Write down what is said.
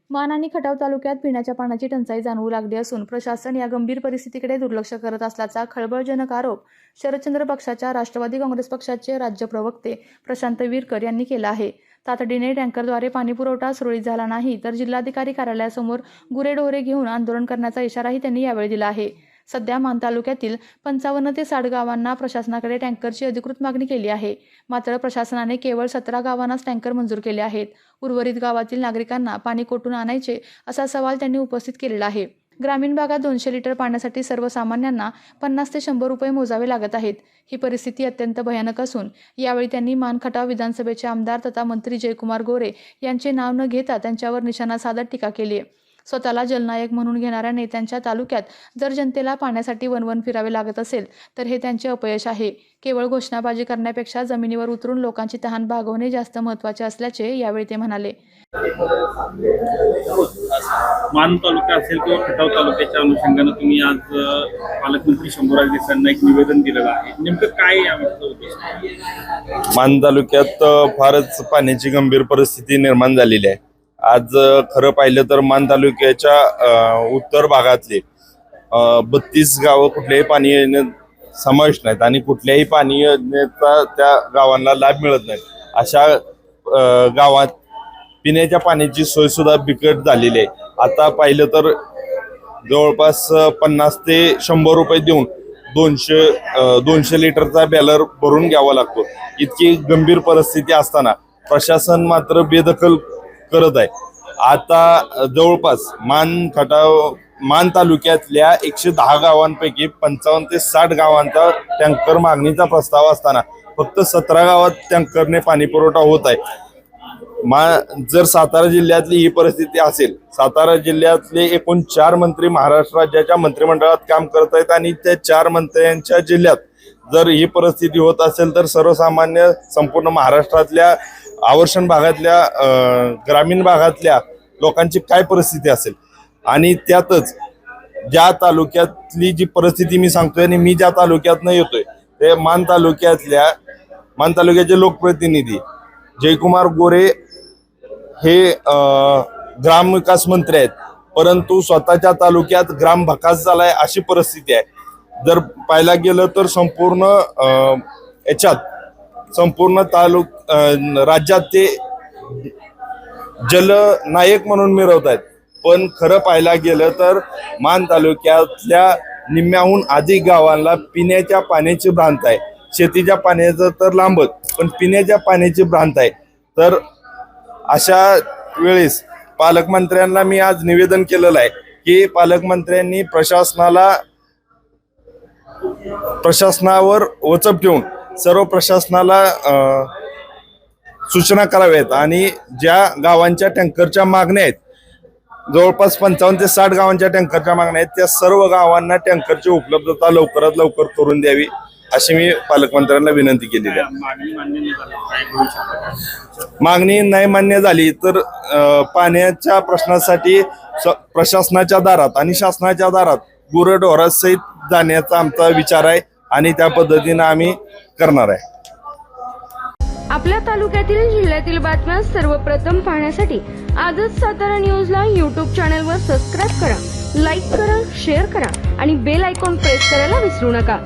मान आणि खटाव तालुक्यात पिण्याच्या पाण्याची टंचाई जाणवू लागली असून प्रशासन या गंभीर परिस्थितीकडे दुर्लक्ष करत असल्याचा खळबळजनक आरोप शरदचंद्र पक्षाच्या राष्ट्रवादी काँग्रेस पक्षाचे राज्य प्रवक्ते प्रशांत विरकर यांनी केला आहे। तातडीने टँकरद्वारे पाणीपुरवठा सुरळीत झाला नाही तर जिल्हाधिकारी कार्यालयासमोर गुरेढोरे घेऊन आंदोलन करण्याचा इशाराही त्यांनी यावेळी दिला आहे। सध्या मान तालुक्यातील 55 ते 60 गावांना प्रशासनाकडे टँकरची अधिकृत मागणी केली आहे। मात्र प्रशासनाने केवळ 17 गावांनाच टँकर मंजूर केले आहेत। उर्वरित गावातील नागरिकांना पाणी कोठून आणायचे असा सवाल त्यांनी उपस्थित केलेला आहे। ग्रामीण भागात 200 लिटर पाण्यासाठी सर्वसामान्यांना 50 ते 100 रुपये मोजावे लागत आहेत। ही परिस्थिती अत्यंत भयानक असून यावेळी त्यांनी मान खटाव विधानसभेचे आमदार तथा मंत्री जयकुमार गोरे यांचे नाव न घेता त्यांच्यावर निशाणा साधत टीका केली आहे। स्वतःला जलनायक म्हणून घेणाऱ्या नेत्यांच्या तालुक्यात जर जनतेला पाण्यासाठी वनवन फिरावे लागत असेल तर हे त्यांचे अपयश आहे। केवळ घोषणाबाजी करण्यापेक्षा जमिनीवर उतरून लोकांची तहान भागवणे जास्त महत्त्वाचे असल्याचे यावेळी ते म्हणाले। मान तालुका असेल किंवा खटाव तालुक्याच्या अनुषंगाने तुम्ही आज पालकमंत्री शंभूराज देसाईंना एक निवेदन दिलेलं आहे, नेमकं काय यामागचा उद्देश? मान तालुक्यात फारच पाण्याची गंभीर परिस्थिती निर्माण झालेली आहे। आज खरं पाहिलं तर मान तालुक्याच्या उत्तर भागातले 32 गावं कुठल्याही पाणी योजनेत समाविष्ट नाहीत आणि कुठल्याही पाणी योजनेचा त्या गावांना लाभ मिळत नाही। अशा गावात पिण्याच्या पाण्याची सोय सुद्धा बिकट झालेली आहे। आता पाहिलं तर जवळपास 50 ते 100 रुपये देऊन 200 लिटरचा बॅलर भरून घ्यावा लागतो। इतकी गंभीर परिस्थिती असताना प्रशासन मात्र बेदखल करत आहे। आता जवळपास मान तालुक्यातल्या 110 गावांपैकी 55 ते 60 गावांचा टँकर मागणीचा प्रस्ताव असताना फक्त 17 गावात टँकरने पाणी पुरवठा होत आहे। जर सातारा जिल्ह्यातली ही परिस्थिती असेल, सातारा जिल्ह्यातले एकूण 4 मंत्री महाराष्ट्र राज्याच्या मंत्रिमंडळात काम करत आहेत आणि त्या 4 मंत्र्यांच्या जिल्ह्यात जर ही परिस्थिती होत असेल तर सर्वसामान्य संपूर्ण महाराष्ट्रातल्या आवर्षण भागातल्या ग्रामीण भागातल्या लोकांची काय परिस्थिती असेल। आणि त्यातच ज्या तालुक्यातली जी परिस्थिती मी सांगतोय आणि मी ज्या तालुक्यातनं येतोय ते मान तालुक्याचे लोकप्रतिनिधी जयकुमार गोरे हे ग्रामविकास मंत्री आहेत, परंतु स्वतःच्या तालुक्यात ग्राम भकास झालाय अशी परिस्थिती आहे। जर पाहायला गेलं तर संपूर्ण राज्यात ते जलनायक म्हणून मिरवत आहेत, पण खरं पाहायला गेलं तर मान तालुक्यातल्या निम्म्याहून अधिक गावांना पिण्याच्या पाण्याची भ्रांत आहे। शेतीच्या पाण्याचं तर लांबच, पण पिण्याच्या पाण्याची भ्रांत आहे। तर अशा वेळेस पालकमंत्र्यांना मी आज निवेदन केलेलं आहे की पालकमंत्र्यांनी प्रशासनावर वचप ठेवून सर्व प्रशासनाला सूचना कराव्यात आणि ज्या गावांच्या टँकरच्या मागण्या आहेत, जवळपास 55 ते 60 गावांच्या टँकरच्या मागण्या आहेत, त्या सर्व गावांना टँकरची उपलब्धता लवकरात लवकर करून द्यावी अशी मी पालकमंत्र्यांना विनंती केलेली आहे। मागणी नाही मान्य झाली तर पाण्याच्या प्रश्नासाठी प्रशासनाच्या दारात आणि शासनाच्या दारात गुरेढोरासहित जाण्याचा आमचा विचार आहे आणि त्या पद्धतीने आम्ही करणार आहे। आपल्या तालुक्यातील जिल्ह्यातील बातम्या सर्वप्रथम पाहण्यासाठी आजच सातारा न्यूजला YouTube चॅनलवर सबस्क्राईब करा, लाईक करा, शेअर करा आणि बेल आयकॉन प्रेस करायला विसरू नका।